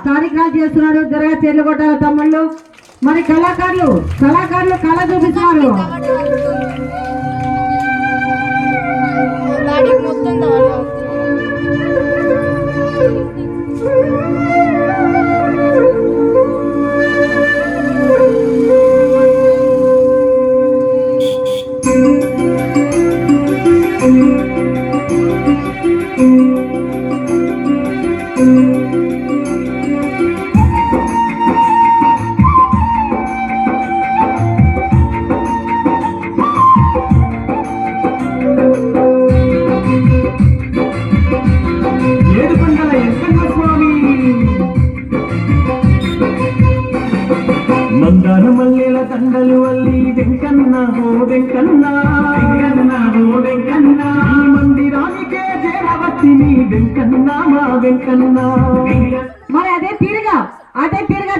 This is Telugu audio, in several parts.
కార్యక్రమాలు చేస్తున్నాడు. త్వరగా చేతులు కొట్టాలి తమ్ముళ్ళు. మరి కళాకారులు కళ చూపిస్తున్నారు. మందార మల్లెల దండలు వల్లి వెంకన్న ఓ వెంకన్న ఈ మందిరానికే చేరవచ్చిని వెంకన్న మా వెంకన్న. మరి అదే తీరుగా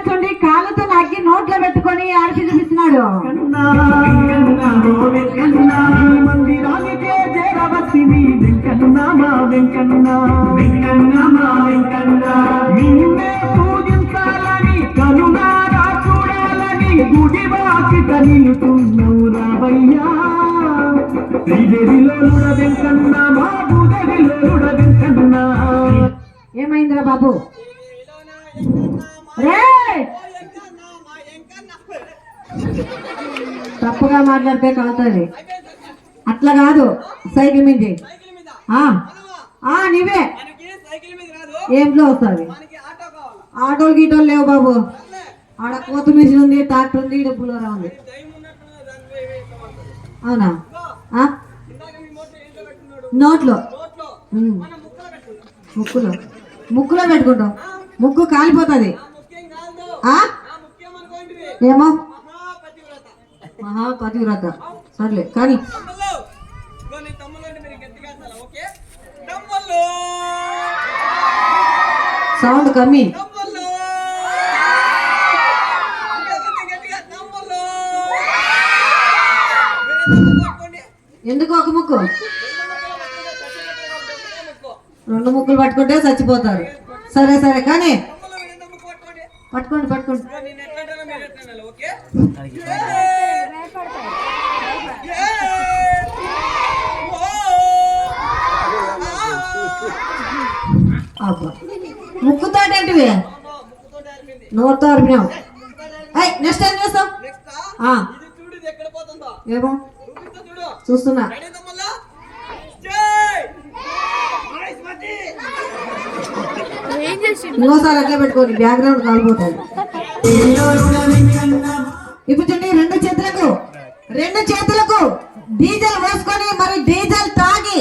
చూడండి, కాళ్ళతో నాకి నోట్లో పెట్టుకొని ఆడికి చూపిస్తున్నాడు. ఈ మందిరానికే చేరవచ్చిని వెంకన్న మా వెంకన్న. నిన్నే పూజించాలని కనునారా చూడాలని గుడి వాకిట నిలుచున్నావు రావయ్యా. శ్రీదేవిలోనుడ వెంకన్న మా భూదేవిలోనుడ వెంకన్న. ఏమైందిరా బాబు? రే తప్పుగా మాట్లాడితే కావుతుంది. అట్లా కాదు, సైకిల్ మీద నీవే ఏంట్లో వస్తుంది. ఆటోలు గీటోలు లేవు బాబు. ఆడ కోత మిషన్ ఉంది, ట్రాక్టర్ ఉంది, ఈడ పులోరా ఉంది. అవునా? నోట్లో ముక్కులో పెట్టుకుంటాం. ముక్కు కాలిపోతుంది. ఏమో మహాపతివ్రత. సర్లే కానీ సౌండ్ కమ్మి. ఎందుకు ఒక ముక్కు? రెండు ముక్కులు పట్టుకుంటే చచ్చిపోతారు. సరే కానీ పట్టుకోండి. అబ్బా ముక్కుతోటేంటివి? నోరుతో అరిపినావు. నెక్స్ట్ ఏం చేస్తావు? ఏమో చూస్తున్నా. ఇంకోసారి అట్లా పెట్టుకోండి, బ్యాక్గ్రౌండ్ కాలిపోతుంది. ఇప్పుడు చూడండి, రెండు చేతులకు డీజిల్ పోసుకొని మరి డీజిల్ తాగి